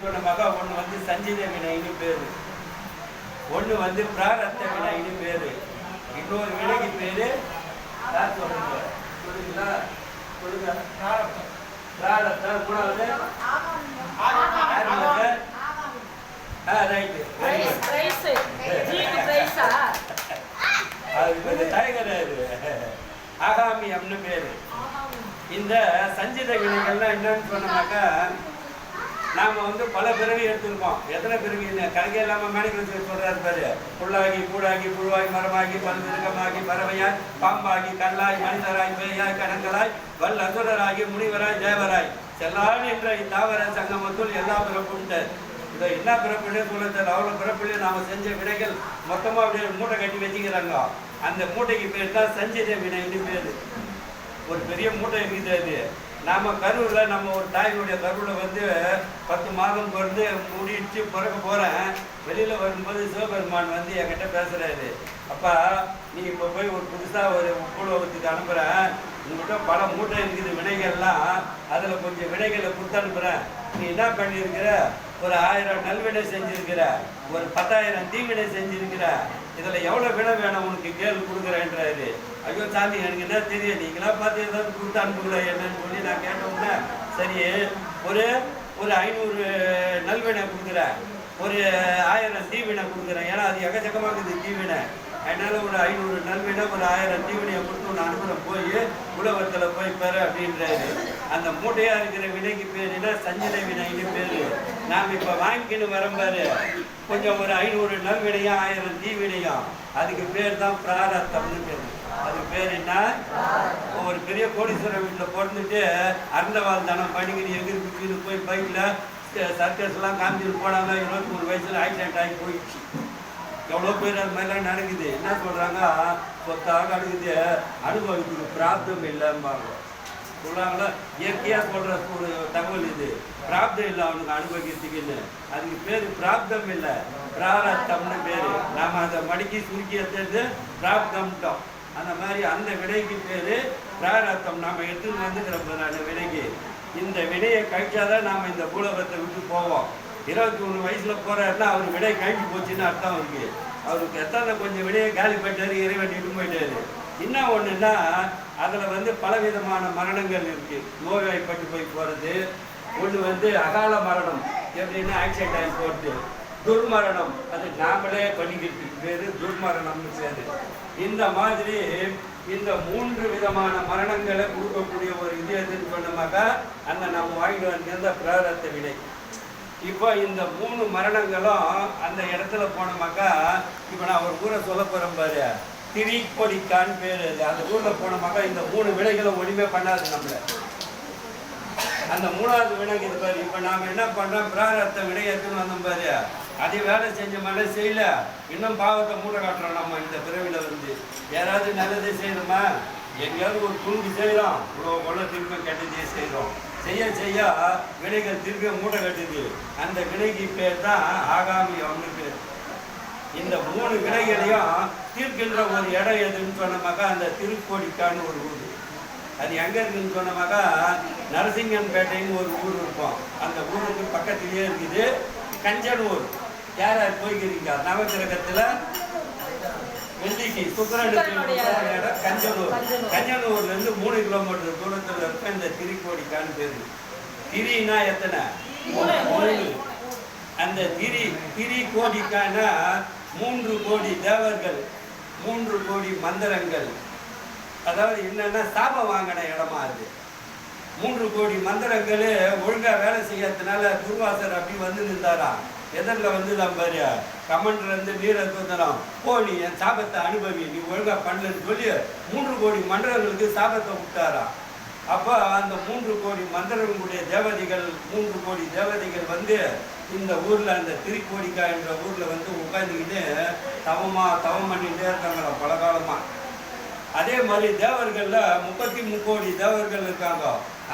சொன்னமாக ஒன்று வந்து சஞ்சித வினைன்னு பேரு, ஒன்று வந்து பிராரத்த வினைன்னு பேரு, இன்னொரு வினைக்கு பேரு யார் சொல்றீங்க? சொல்லுங்களா? சொல்லுங்க. பிராரத்தம். மூணாவது ஆகாமியம்னு பேரு. இந்த சஞ்சித வினைகள்லாம் என்னன்னு சொன்னோம்னாக்கா, நாம வந்து பல பிறவி எடுத்திருக்கோம். எத்தனை பிறவி? கணக்கே இல்லாம மாணிக்க சொல்றாரு பாரு. புல்லாகி கூடாகி புழுவாகி மரமாகி பல்விருக்கமாகி பறவையாய் பாம்பாகி கல்லாய் மனிதராய் பேயாய் கணங்களாய் வல் அசுரராகி முனிவராய் தேவராய் செல்லான் என்ற இத்தாவர சங்கமத்துள் எல்லா பிறப்புண்டு. இதை என்ன பிறப்புன்னு சொல்ல அவ்வளவு பிறப்புல நாம செஞ்ச வினைகள் மொத்தமா அப்படியே மூட்டை கட்டி வச்சுக்கிறாங்க. அந்த மூட்டைக்கு பேர் தான் சஞ்சித வினைன்னு பேரு. ஒரு பெரிய மூட்டை இருக்குது. அது நாம கருவுல நம்ம ஒரு தாயினுடைய கருவுல வந்து 10 மாதம் பிறந்து முடிச்சு பிறக்க போறேன். வெளியில வரும்போது சிவபெருமான் வந்து என்கிட்ட பேசுறாரு, அப்பா நீ இப்போ போய் ஒரு புதுசா ஒரு பூலோகத்துக்கு அனுப்புறேன், உங்கள்கிட்ட பல மூட்டை இருக்குது வினைகள்லாம், அதுல கொஞ்சம் வினைகளை கொடுத்து அனுப்புறேன். நீ என்ன பண்ணியிருக்கிற? ஒரு 1000 நல்வினை செஞ்சிருக்கிற, ஒரு 10,000 தீவினை செஞ்சிருக்கிற, இதுல எவ்வளவு வினை வேணும் உனக்கு கேள்வி கொடுக்குறேன்றாரு. ஐயோ சாமி எனக்கு என்ன தெரியும், நீங்களா பார்த்து ஏதாவது கொடுத்து அனுப்புங்களா என்னன்னு சொல்லி நான் கேட்டோம்னா, சரி ஒரு 500 நல்வினை கொடுக்குறேன், ஒரு 1000 தீவினை கொடுக்குறேன். ஏன்னா அது எக்கச்சக்கமாக இருக்குது தீவினை. அதனால ஒரு 500 நல்வினை ஒரு 1000 தீவினையை கொடுத்து ஒன்று அனுப்புகிறேன், போய் உலகத்தில் போய் பெற அப்படின்றாரு. அந்த மூட்டையா இருக்கிற வினைக்கு பேருன்னா சஞ்சித வினைன்னு பேரு. நாம் இப்போ வாங்கிக்கின்னு வரம்பாரு, கொஞ்சம் ஒரு 500 நல்வினையும் 1000 தீவினையும், அதுக்கு பேர் தான் பிராரத்தம்னு பேரு. அதுக்கு பேர் என்ன? ஒரு பெரிய கோடீஸ்வரர் வீட்டில் பிறந்துட்டு அறந்தவாள் தானம் பண்ணிக்கிட்டு எங்கிருந்து போய் பைக்கில் சர்க்கஸ்லாம் காமிச்சிட்டு போனாங்க. 23 வயசுல ஆக்சிடென்ட் ஆகி போயிடுச்சு. எவ்வளோ பேர் அது மாதிரிலாம் நடக்குது. என்ன சொல்கிறாங்க? சொத்தாக அடுக்குது, அனுபவிக்கிறதுக்கு பிராப்தம் இல்லைம்பாங்க. சொல்கிறாங்களா? இயற்கையாக சொல்கிற ஒரு தகவல் இது. பிராப்தம் இல்லை அவனுக்கு அனுபவிக்கிறதுக்குன்னு. அதுக்கு பேர் பிராப்தம் இல்லை, பிராரத்தம்னு பேர். நாம் அதை மடிக்கி சுருக்கி எடுத்தது பிராப்தம்ட்டோம். அந்த மாதிரி அந்த வினைக்கு பேர் பிராரத்தம். நாம் எடுத்துன்னு வந்துக்கிறப்ப அந்த வினைக்கு இந்த வினையை கழிச்சாதான் நாம் இந்த பூலோகத்தை விட்டு போவோம். 21 வயசுல போறாருன்னா அவர் வினை கழிஞ்சு போச்சுன்னு அர்த்தம் இருக்கு. அவருக்கு எத்தனை கொஞ்சம் வினையை காலி பண்ணிட்டாரு, இறைவன் இட்டு போயிட்டாரு. இன்னும் ஒண்ணுன்னா அதுல வந்து பலவிதமான மரணங்கள் இருக்கு. நோய்வாய்ப்பட்டு போய் போறது, ஒன்று வந்து அகால மரணம், எப்படின்னா ஆக்சிடென்ட் ஆகி போறது. துர்மரணம், அது நாமளே பண்ணிக்கிறதுக்கு பேரு துர்மரணம்னு பேரு. இந்த மாதிரி இந்த 3 விதமான மரணங்களை கொடுக்கக்கூடிய ஒரு இது எதுன்னு சொன்னோமாக்கா, அந்த நம்ம வாங்கிட்டு வந்திருந்த பிராரத்த வினை. இப்போ இந்த 3 மரணங்களும் அந்த இடத்துல போனோமாக்கா, இப்போ நான் ஒரு ஊரை சொல்ல போறேன் பாரு, திரிக்கொடிக்கான்னு பேரு. அந்த ஊர்ல போனோமாக்கா இந்த 3 வினைகளும் ஒளிமே பண்ணாது நம்மள. அந்த 3வது வினைக்கு இது பாரு. இப்போ நாம என்ன பண்றோம்? பிராரத்த வினை எடுத்துன்னு வந்தோம் பாரு, அதே வேலை செஞ்ச மாதிரி செய்யல, இன்னும் பாவத்தை மூட்டை காட்டுறோம். நம்ம இந்த பிறவில வந்து யாராவது நல்லதே செய்யணுமா? எங்கேயாவது ஒரு துணுக்கு செய்யறோம், இவ்வளோ திரும்ப கெட்டதே செய்யறோம். செய்ய செய்ய வினைகள் திரும்ப மூட்டை கட்டுது. அந்த வினைக்கு பேர் தான் ஆகாமியம்னு பேர். இந்த 3 வினைகளையும் தீர்க்கின்ற ஒரு இடம் எதுன்னு சொன்னோமாக்கா, அந்த திருக்கோடிக்கான்னு ஒரு ஊர். அது எங்க இருக்குன்னு சொன்னோமாக்கா, நரசிங்கன்பேட்டைன்னு ஒரு ஊர் இருக்கும். அந்த ஊருக்கு பக்கத்திலேயே இருக்குது கஞ்சனூர். யார் யார் போய்க்கிறீங்க? நவகிரகத்துல வெள்ளிக்கு சுக்கரனுக்கு இடம் கஞ்சனூர். கஞ்சனூர்ல இருந்து 3 கிலோமீட்டர் தூரத்துல இருக்க இந்த திரிக்கோடிக்கான்னு பேரு. திரினா எத்தனை? 3. அந்த திரிக்கோடிக்கான 3 கோடி தேவர்கள், 3 கோடி மந்திரங்கள். அதாவது என்னன்னா சாபம் வாங்கின இடமா அது. 3 கோடி மந்திரங்கள் ஒழுங்கா வேலை செய்யறதுனால துர்வாசர் அப்படி வந்து நின்றாரா. எதிரில் வந்து தான் பாரு, கமண்டர் வந்து நீரை தூத்தலாம், போ நீ என் சாபத்தை அனுபவி, நீ ஒழுங்கா பண்ணலன்னு சொல்லி 3 கோடி மந்திரங்களுக்கு சாபத்தை விட்டாரா. அப்போ அந்த 3 கோடி மந்திரங்களுடைய தேவதைகள், 3 கோடி தேவதைகள் வந்து இந்த ஊர்ல அந்த திரிக்கோடிக்கா என்ற ஊர்ல வந்து உட்காந்துக்கிட்டு தவம் பண்ணிட்டே இருக்காங்களா பல காலமா. அதே மாதிரி தேவர்கள்ல 33 கோடி தேவர்கள் இருக்காங்க.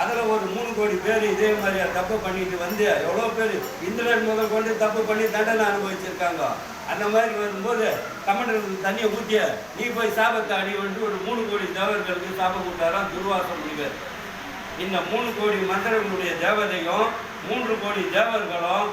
அதுல ஒரு 3 கோடி பேர் இதே மாதிரியா தப்பு பண்ணிட்டு வந்து எவ்வளோ பேர் இந்திரன் முதல் கொண்டு தப்பு பண்ணி தண்டனை அனுபவிச்சிருக்காங்க. அந்த மாதிரி வரும்போது கமண்டலுக்கு தண்ணியை ஊற்றிய நீ போய் சாபத்தை அடி வந்து ஒரு 3 கோடி தேவர்களுக்கு சாபம் விட்டாராம் துர்வாச முனிவர். இந்த 3 கோடி மந்திரங்களுடைய தேவதையும் 3 கோடி தேவர்களும்